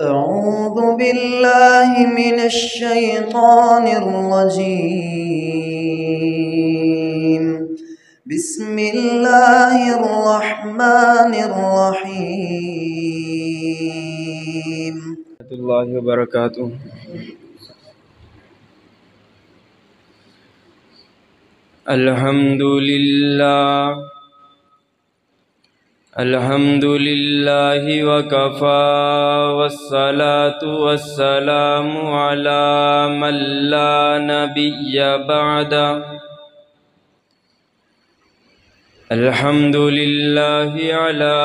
أعوذ بالله من الشيطان الرجيم. بسم الله الرحمن الرحيم. ورحمۃ اللہ وبرکاتہ۔ الحمد للہ وکفى والصلاة والسلام على من لا نبی بعده۔ الحمد للہ على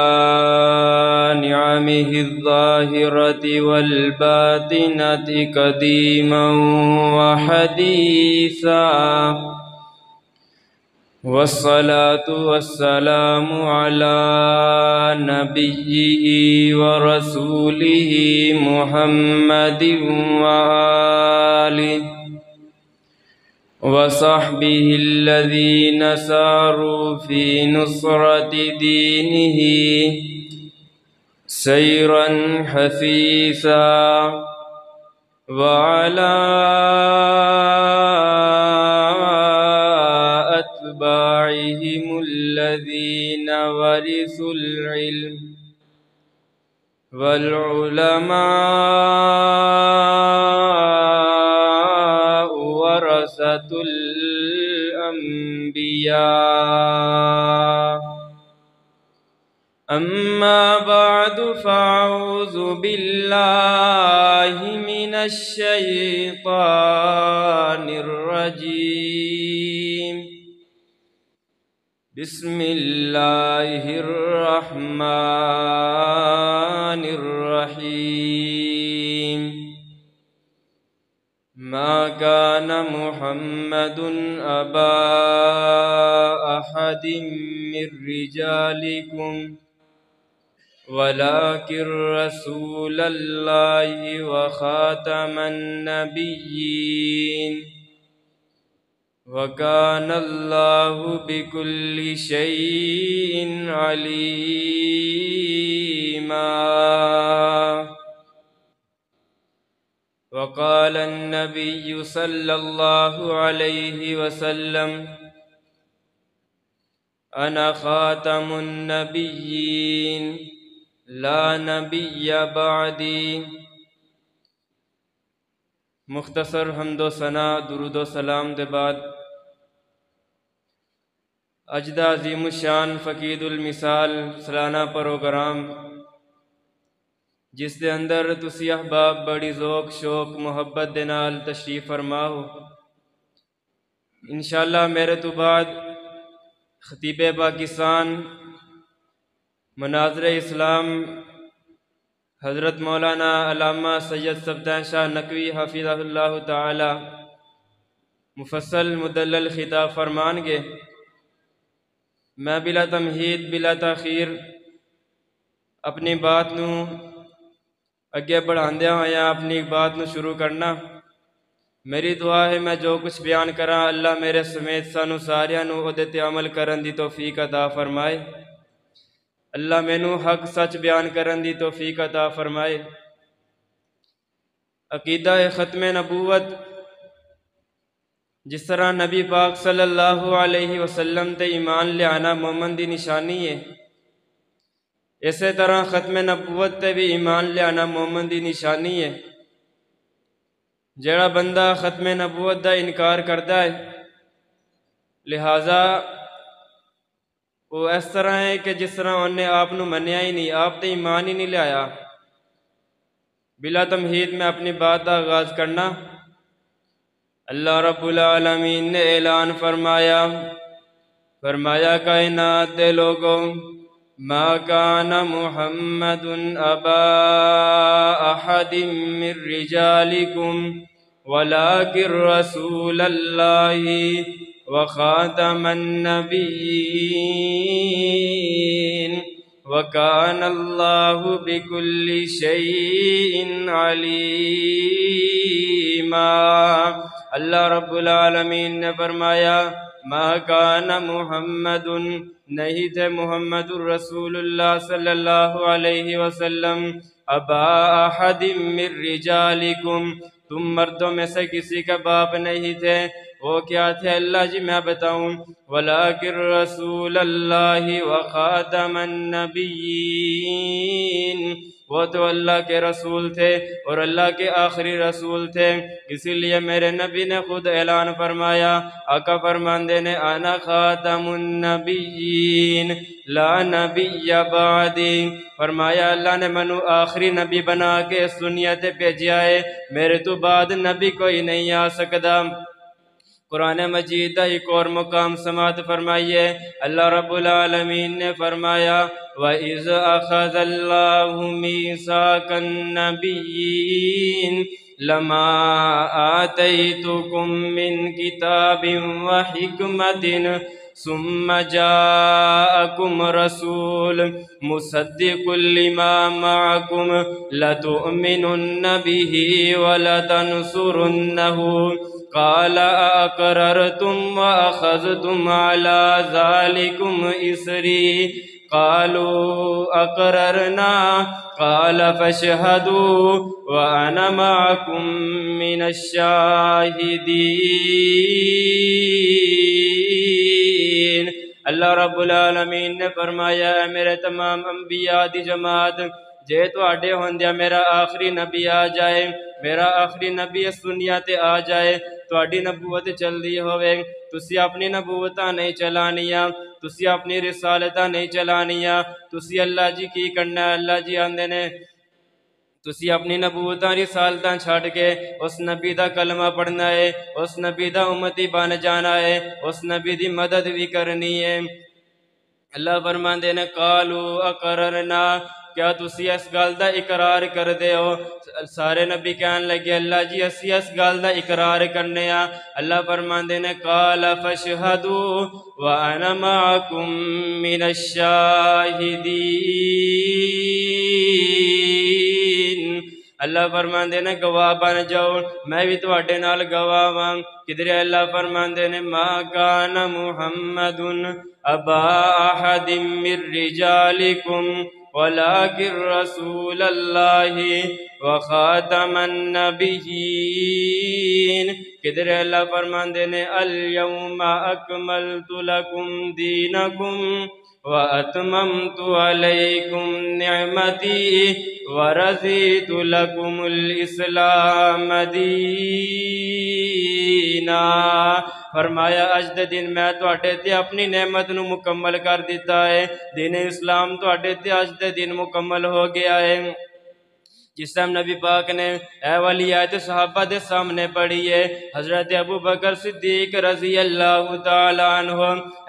نعمه الظاہرة والباطنة قدیما وحدیثا، والصلاة والسلام على نبيه ورسوله محمد وآله وصحبه الذين ساروا في نصرة دينه سيرا حثيثا، وعلى أتباعهم الذين ورثوا العلم والعلماء ورثة الأنبياء. أما بعد فأعوذ بالله من الشيطان الرجيم. بسم اللہ الرحمن الرحیم. ما كان محمد أبا أحد من رجالكم ولكن رسول الله وخاتم النبيين، وكان الله بكل شيء عليما. وقال النبي صلى الله عليه وسلم: أنا خاتم النبيين لا نبي بعدي. مختصر حمد و ثنا درود و سلام دے بعد اج دا عظیم الشان فقید المثال سالانہ پروگرام جس دے اندر تسی احباب بڑی ذوق شوق محبت دے نال تشریف فرما ہو. انشاءاللہ میرے تو بعد خطیب پاکستان مناظر اسلام حضرت مولانا علامہ سید صفدر شاہ نقوی حفظہ اللہ تعالی مفصل مدلل خطاب فرمان گے. میں بلا تمہید بلا تاخیر اپنی بات نو اگے بڑھاندیا ہویا اپنی بات نو شروع کرنا. میری دعا ہے میں جو کچھ بیان کراں اللہ میرے سمیت سانو ساریاں نو اودے تے عمل کرن دی توفیق عطا فرمائے. اللہ مینو حق سچ بیان کرن دی توفیق عطا فرمائے. عقیدہ ختم نبوت جس طرح نبی پاک صلی اللہ علیہ وسلم تے ایمان لے آنا مومن دی نشانی ہے، اسی طرح ختم نبوت تے بھی ایمان لے آنا مومن دی نشانی ہے. جڑا بندہ ختم نبوت دا انکار کردا ہے لہذا وہ اس طرح ہے کہ جس طرح انہیں آپ نو منیا ہی نہیں، آپ تے ایمان ہی نہیں لے آیا. بلا تمہید میں اپنی بات کا آغاز کرنا. اللہ رب العالمین نے اعلان فرمایا کائنات دے لوگوں، ما کان محمد ابا احد من رجالکم ولكن رسول اللہ وخاتم النبیین وکان اللہ بکل شیء علیما. اللہ رب العالمین نے فرمایا ما کان محمد، نہیں تھے محمد الرسول اللہ صلی اللہ علیہ وسلم، ابا احد من رجالکم، تم مردوں میں سے کسی کا باپ نہیں تھے۔ وہ کیا تھے؟ اللہ جی میں بتاؤں، ولیکن رسول اللہ وخاتم النبیین، وہ تو اللہ کے رسول تھے اور اللہ کے آخری رسول تھے۔ اسی لیے میرے نبی نے خود اعلان فرمایا، آقا فرماندے نے، انا خاتم النبیین لا نبی بعدی، فرمایا اللہ نے منو آخری نبی بنا کے اس دنیا تے بھیجا ہے، میرے تو بعد نبی کوئی نہیں آ سکتا۔ قرآن مجید کا ایک اور مقام سماعت فرمائیے، اللہ رب العالمین نے فرمایا، وَإِذْ أَخَذَ اللَّهُ مِيثَاقَ النَّبِيِّينَ لَمَا آتَيْتُكُم مِّن كِتَابٍ وَحِكْمَةٍ ثُمَّ جَاءَكُمْ رَسُولٌ مُصَدِّقٌ لِّمَا مَعَكُمْ لَتُؤْمِنُنَّ بِهِ وَلَتَنصُرُنَّهُ قال أَأَقْرَرْتُمْ وَأَخَذْتُمْ عَلَى ذَلِكُمْ إِصْرِي قالوا أَقْرَرْنَا قال فاشهدوا وأنا معكم من الشاہدین۔ اللہ رب العالمین نے فرمایا، اے میرے تمام انبیاء دی جماعت، جے تواڈے ہوندیا میرا آخری نبی آ جائے، میرا آخری نبی اس دنیا تے آ جائے، تواڈی نبوت چلدی ہوئے، تسی اپنی نبوتاں نہیں چلانیاں، تسی اپنی رسالتاں نہیں چلانیاں، تسی اللہ جی کی کرنا ہے؟ اللہ جی آندے نے تسی اپنی نبوتاں رسالتاں چھڑ کے اس نبی دا کلمہ پڑھنا ہے، اس نبی دا امتی بن جانا ہے، اس نبی دی مدد بھی کرنی ہے۔ اللہ فرماندے نے قالوا اقررنا، کیا تسی اس گل دا اقرار کر دے ہو؟ سارے نبی کہن لگے اللہ جی اسی اس گل دا اقرار کرنے ہاں۔ اللہ فرماندے نے قال فاشهدوا وانا معكم من الشاہدین، اللہ فرماندے نے گواہ بن جاؤ، میں بھی تواڈے نال گواہ ہاں۔ کدھر اللہ فرماندے نے ما کان محمد ابا احد من رجالکم ولكن رسول اللہ وخاتم النبیین، کدھر اللہ فرماندے نے اليوم اکملت لکم دینکم وَأَتْمَمْتُ عَلَيْكُمْ نِعْمَتِي وَرَضِيتُ لَكُمُ الْإِسْلَامَ دِينًا، فرمایا اج دے دن میں تواڈے تے اپنی نعمت نو مکمل کر دیتا ہے، دین اسلام تواڈے تے اج دے دن مکمل ہو گیا ہے۔ جس ٹائم نبی پاک نے اے والی آیت صحابہ دے سامنے پڑھی ہے، حضرت ابو بکر صدیق رضی اللہ تعالیٰ عنہ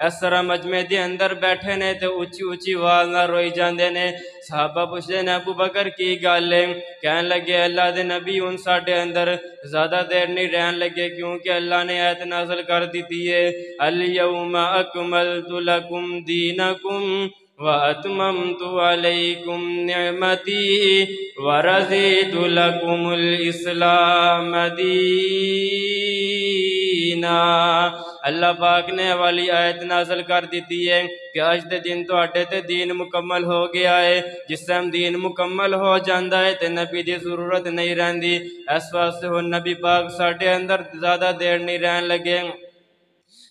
اس طرح مجمع دے اندر بیٹھے نے تے اچھی اچھی آواز نہ روئی جاندے نے۔ صحابہ پوچھتے نے ابو بکر کی گل ہے؟ کہن لگے اللہ دے نبی ان ساڈے اندر زیادہ دیر نہیں رہن لگے، کیونکہ اللہ نے آیت نازل کر دیتی ہے الیوم اکملت لکم دینکم وَأَتْمَمْتُ عَلَيْكُمْ نِعْمَتِي وَرَضِيتُ لَكُمُ الْإِسْلَامَ دِينًا۔ اللہ پاک نے والی آیت نازل کر دیتی ہے کہ آج دے دن تو اڈے تے دین مکمل ہو گیا ہے۔ جس ٹائم دین مکمل ہو جاندہ ہے تے نبی دی ضرورت نہیں رہندی، اس واسطے ہو نبی پاک ساڈے اندر زیادہ دیر نہیں رہن لگے۔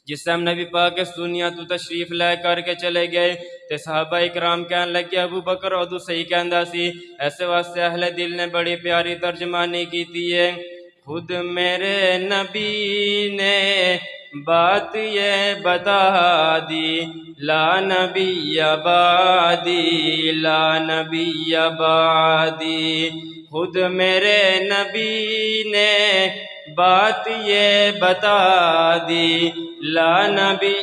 جس ٹائم نبی پاک اس دنیا تو تشریف لے کر کے چلے گئے تے صحابہ اکرام کہن لگے ابو بکر ادو صحیح کہندا سی، ایسے واسطے اہل دل نے بڑی پیاری ترجمانی کیتی ہے، خود میرے نبی نے بات یہ بتا دی لا نبی بعدی لا نبی بعدی، خود میرے نبی نے بات یہ بتا دی لا نبی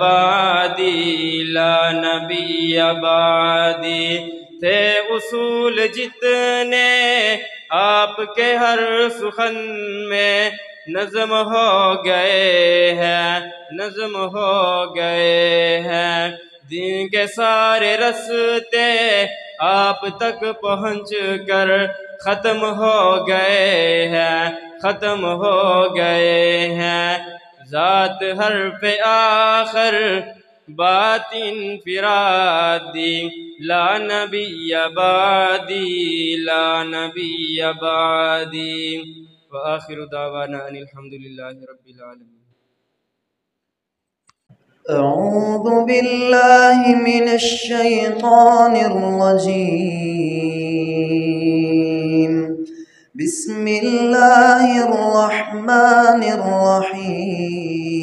بعدی لا نبی بعدی، تھے اصول جتنے آپ کے ہر سخن میں نظم ہو گئے ہیں نظم ہو گئے ہیں، دین کے سارے رستے آپ تک پہنچ کر ختم ہو گئے ہیں ختم ہو گئے ہیں، ذات حرف آخر بات انفرادی لا نبی بعدی لا نبی بعدی وآخر دعوانا ان الحمد للہ رب العالمین. أعوذ بالله من الشيطان الرجيم. بسم الله الرحمن الرحيم.